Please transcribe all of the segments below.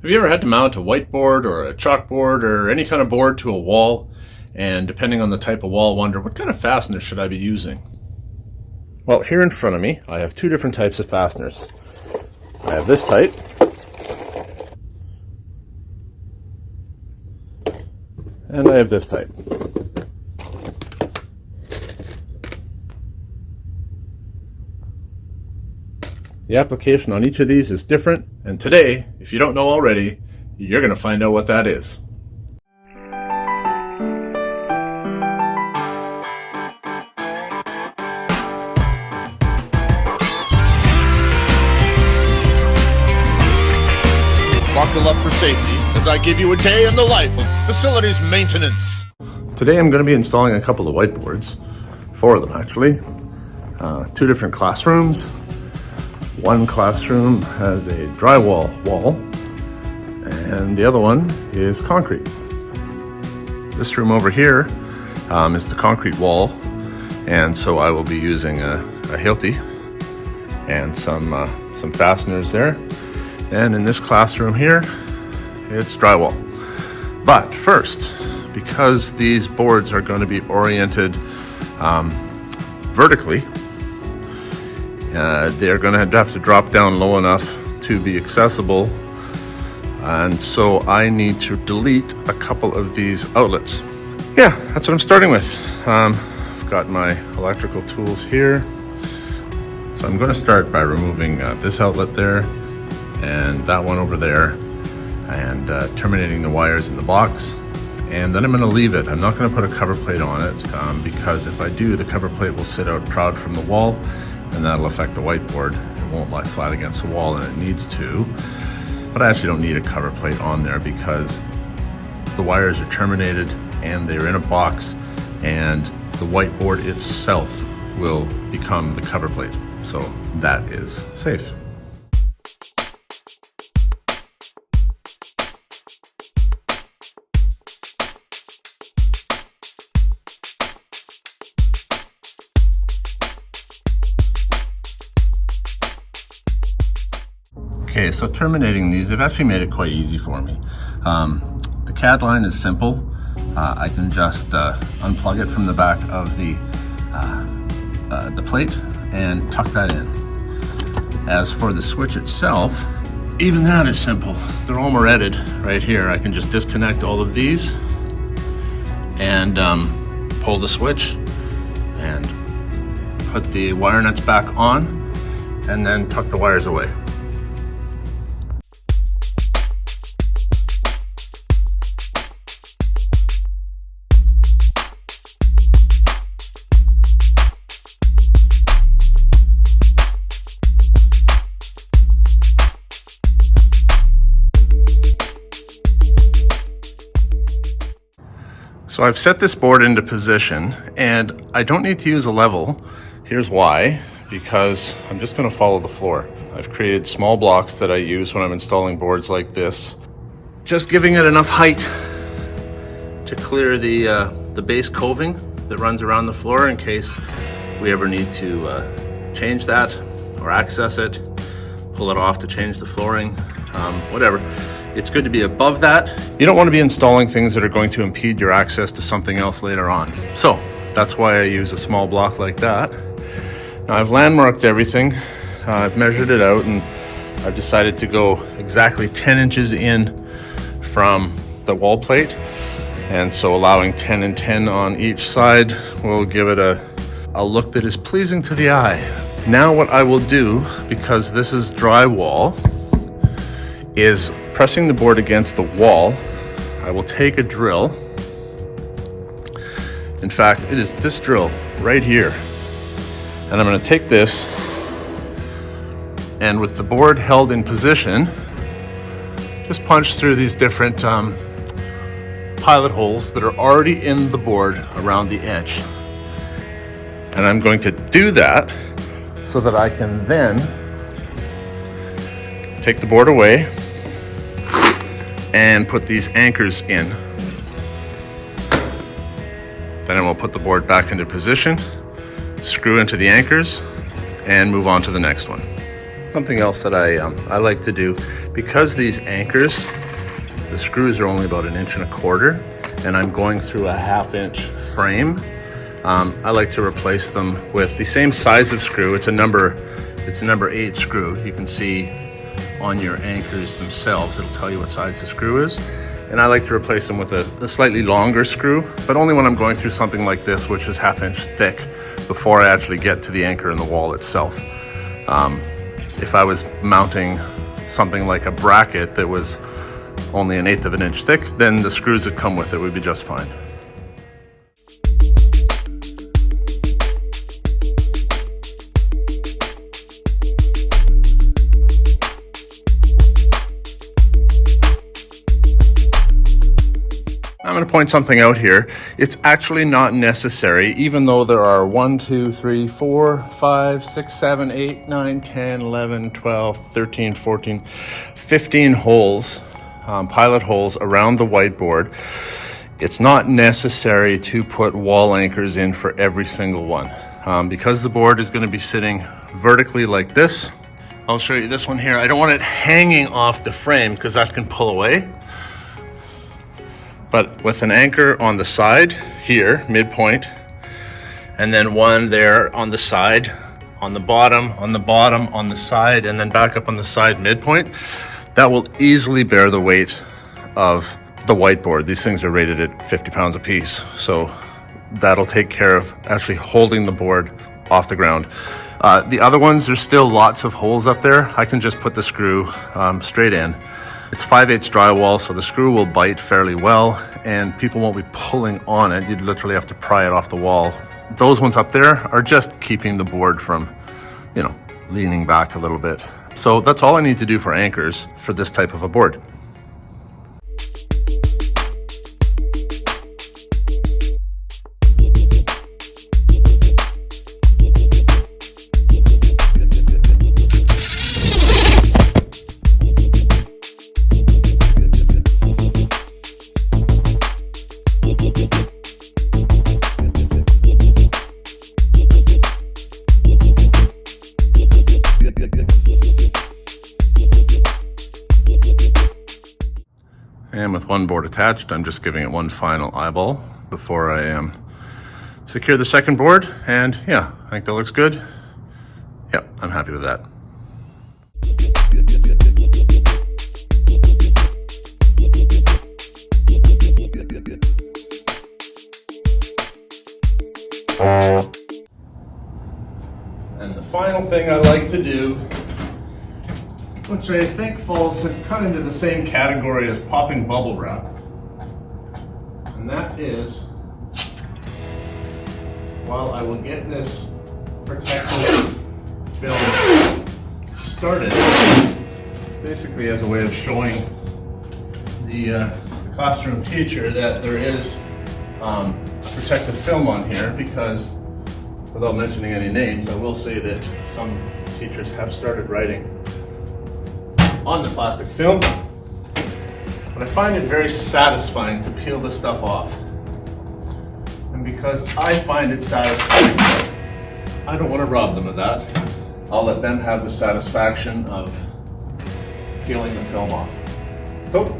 Have you ever had to mount a whiteboard or a chalkboard or any kind of board to a wall, and depending on the type of wall, wonder what kind of fasteners should I be using? Well, here in front of me I have two different types of fasteners. I have this type, and I have this type. The application on each of these is different, and today, if you don't know already, you're going to find out what that is. Buckle up for safety as I give you a day in the life of facilities maintenance. Today I'm going to be installing a couple of whiteboards, 4 of them actually, 2 different classrooms. One classroom has a drywall wall, and the other one is concrete. This room over here is the concrete wall, and so I will be using a Hilti and some fasteners there. And in this classroom here, it's drywall. But first, because these boards are going to be oriented vertically, they're going to have to drop down low enough to be accessible, and so I need to delete a couple of these outlets. Yeah, that's what I'm starting with. I've got my electrical tools here, so I'm going to start by removing this outlet there and that one over there, and terminating the wires in the box. And then I'm going to leave it. I'm not going to put a cover plate on it because if I do, the cover plate will sit out proud from the wall, and that'll affect the whiteboard. It won't lie flat against the wall, and it needs to. But I actually don't need a cover plate on there because the wires are terminated and they're in a box, and the whiteboard itself will become the cover plate. So that is safe. Okay, so terminating these, they've actually made it quite easy for me. The CAD line is simple. I can just unplug it from the back of the plate and tuck that in. As for the switch itself, even that is simple. They're all moretted right here. I can just disconnect all of these and pull the switch and put the wire nuts back on, and then tuck the wires away. So I've set this board into position, and I don't need to use a level. Here's why: because I'm just going to follow the floor. I've created small blocks that I use when I'm installing boards like this, just giving it enough height to clear the base coving that runs around the floor in case we ever need to change that or access it, pull it off to change the flooring, whatever. It's good to be above that. You don't want to be installing things that are going to impede your access to something else later on. So that's why I use a small block like that. Now I've landmarked everything. I've measured it out, and I've decided to go exactly 10 inches in from the wall plate. And so allowing 10 and 10 on each side will give it a look that is pleasing to the eye. Now what I will do, because this is drywall, is pressing the board against the wall, I will take a drill. In fact, it is this drill right here. And I'm going to take this, and with the board held in position, just punch through these different pilot holes that are already in the board around the edge. And I'm going to do that so that I can then take the board away and put these anchors in. Then I will put the board back into position, screw into the anchors, and move on to the next one. Something else that I like to do, because these anchors, the screws are only about 1.25 inches, and I'm going through a 1/2 inch frame. I like to replace them with the same size of screw. It's a number 8 screw. You can see on your anchors themselves, it'll tell you what size the screw is. And I like to replace them with a slightly longer screw, but only when I'm going through something like this, which is 1/2 inch thick, before I actually get to the anchor in the wall itself. If I was mounting something like a bracket that was only 1/8 inch thick, then the screws that come with it would be just fine. I'm going to point something out here. It's actually not necessary, even though there are 1, 2, 3, 4, 5, 6, 7, 8, 9, 10, 11, 12, 13, 14, 15 holes, pilot holes around the whiteboard. It's not necessary to put wall anchors in for every single one. Because the board is going to be sitting vertically like this. I'll show you this one here. I don't want it hanging off the frame because that can pull away. But with an anchor on the side here, midpoint, and then one there on the side, on the bottom, on the side, and then back up on the side midpoint, that will easily bear the weight of the whiteboard. These things are rated at 50 pounds a piece. So that'll take care of actually holding the board off the ground. The other ones, there's still lots of holes up there. I can just put the screw straight in. It's 5/8 drywall, so the screw will bite fairly well, and people won't be pulling on it. You'd literally have to pry it off the wall. Those ones up there are just keeping the board from, leaning back a little bit. So that's all I need to do for anchors for this type of a board. And with one board attached, I'm just giving it one final eyeball before I secure the second board. And yeah, I think that looks good. Yep, I'm happy with that. And the final thing I like to do, which I think falls kind of into the same category as popping bubble wrap, and that is, while I will get this protective film started, basically as a way of showing the classroom teacher that there is protective film on here, because without mentioning any names, I will say that some teachers have started writing on the plastic film, but I find it very satisfying to peel this stuff off. And because I find it satisfying, I don't want to rob them of that. I'll let them have the satisfaction of peeling the film off. So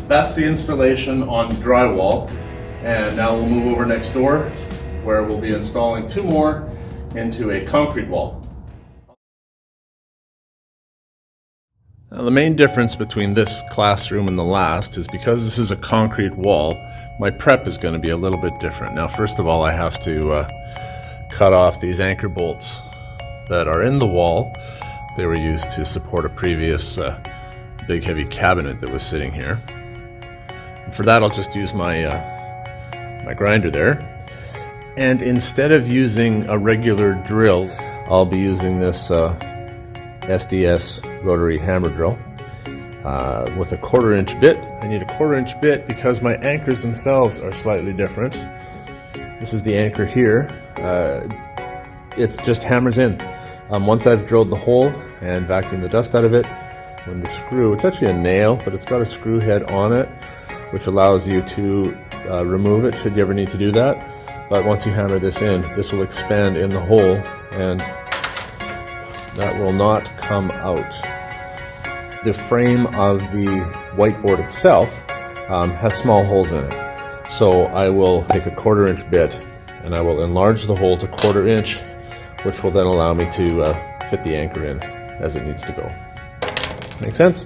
that's the installation on drywall, and now we'll move over next door where we'll be installing 2 more into a concrete wall. Now, the main difference between this classroom and the last is because this is a concrete wall, my prep is going to be a little bit different. Now, first of all, I have to cut off these anchor bolts that are in the wall. They were used to support a previous big heavy cabinet that was sitting here. And for that, I'll just use my grinder there. And instead of using a regular drill, I'll be using this SDS rotary hammer drill with a 1/4 inch bit. I need a 1/4 inch bit because my anchors themselves are slightly different. This is the anchor here. It just hammers in. Once I've drilled the hole and vacuumed the dust out of it, when the screw, it's actually a nail, but it's got a screw head on it, which allows you to remove it should you ever need to do that. But once you hammer this in, this will expand in the hole, and that will not come out. The frame of the whiteboard itself has small holes in it. So I will take a 1/4 inch bit and I will enlarge the hole to 1/4 inch, which will then allow me to fit the anchor in as it needs to go. Make sense?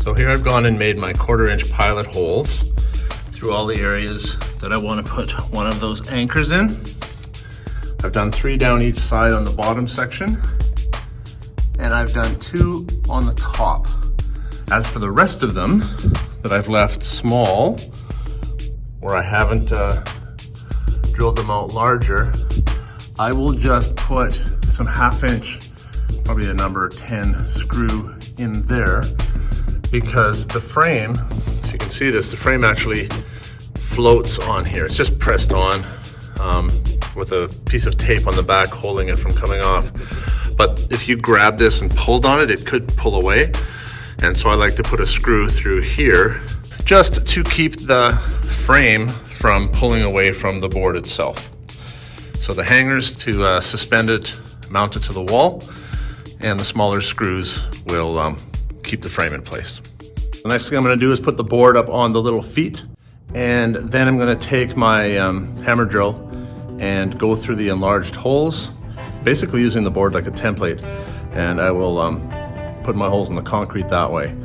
So here I've gone and made my 1/4 inch pilot holes through all the areas that I want to put one of those anchors in. I've done 3 down each side on the bottom section, and I've done 2 on the top. As for the rest of them that I've left small, where I haven't drilled them out larger, I will just put some 1/2 inch, probably a number 10 screw in there, because the frame, if you can see this, the frame actually floats on here. It's just pressed on with a piece of tape on the back holding it from coming off. But if you grab this and pulled on it, it could pull away. And so I like to put a screw through here just to keep the frame from pulling away from the board itself. So the hangers to suspend it, mount it to the wall, and the smaller screws will keep the frame in place. The next thing I'm going to do is put the board up on the little feet, and then I'm going to take my hammer drill and go through the enlarged holes, basically using the board like a template, and I will put my holes in the concrete that way.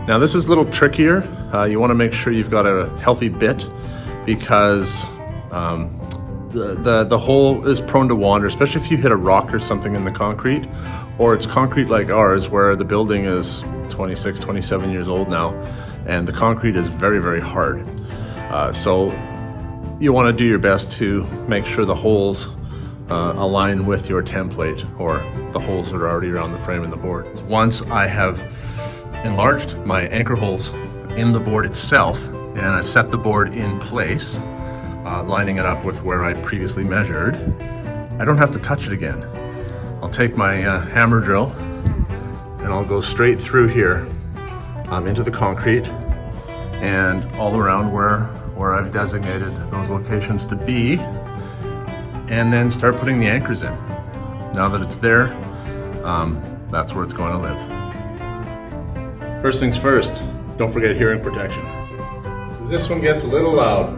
Now this is a little trickier. You want to make sure you've got a healthy bit, because the hole is prone to wander, especially if you hit a rock or something in the concrete, or it's concrete like ours where the building is 26, 27 years old now, and the concrete is very, very hard. So you want to do your best to make sure the holes align with your template, or the holes that are already around the frame and the board. Once I have enlarged my anchor holes in the board itself, and I've set the board in place, lining it up with where I previously measured, I don't have to touch it again. I'll take my hammer drill and I'll go straight through here into the concrete and all around where I've designated those locations to be, and then start putting the anchors in. Now that it's there, that's where it's going to live. First things first, don't forget hearing protection. This one gets a little loud.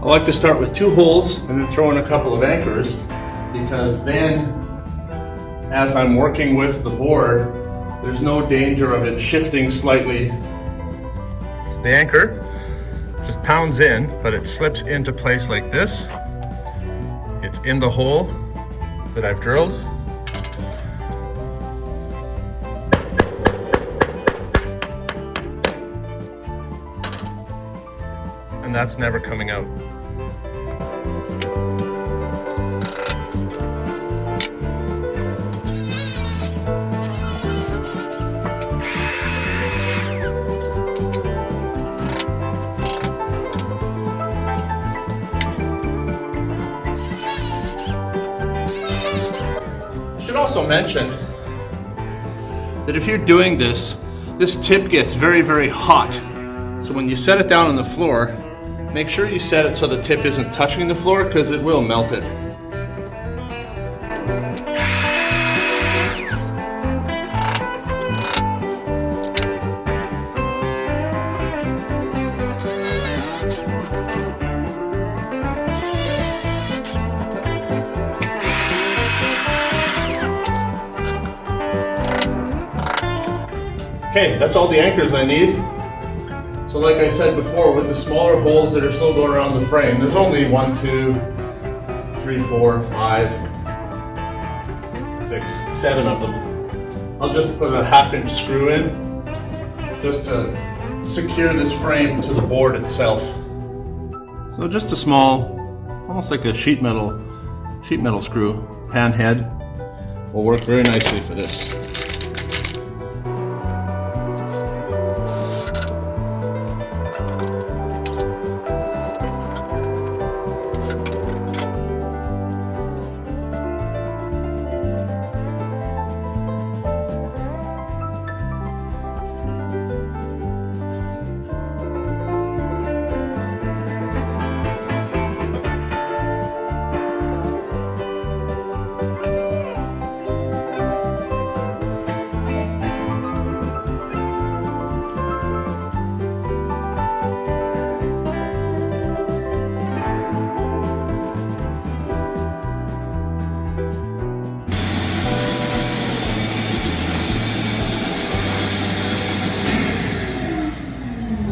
I like to start with 2 holes and then throw in a couple of anchors, because then as I'm working with the board, there's no danger of it shifting slightly. The anchor just pounds in, but it slips into place like this. It's in the hole that I've drilled. And that's never coming out. I should also mention that if you're doing this tip gets very, very hot. So when you set it down on the floor, make sure you set it so the tip isn't touching the floor, because it will melt it. Okay, that's all the anchors I need. So like I said before, with the smaller holes that are still going around the frame, there's only 1, 2, 3, 4, 5, 6, 7 of them. I'll just put a 1/2 inch screw in just to secure this frame to the board itself. So just a small, almost like a sheet metal screw, pan head, will work very nicely for this.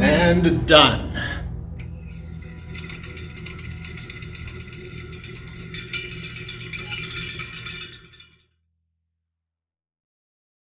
And done.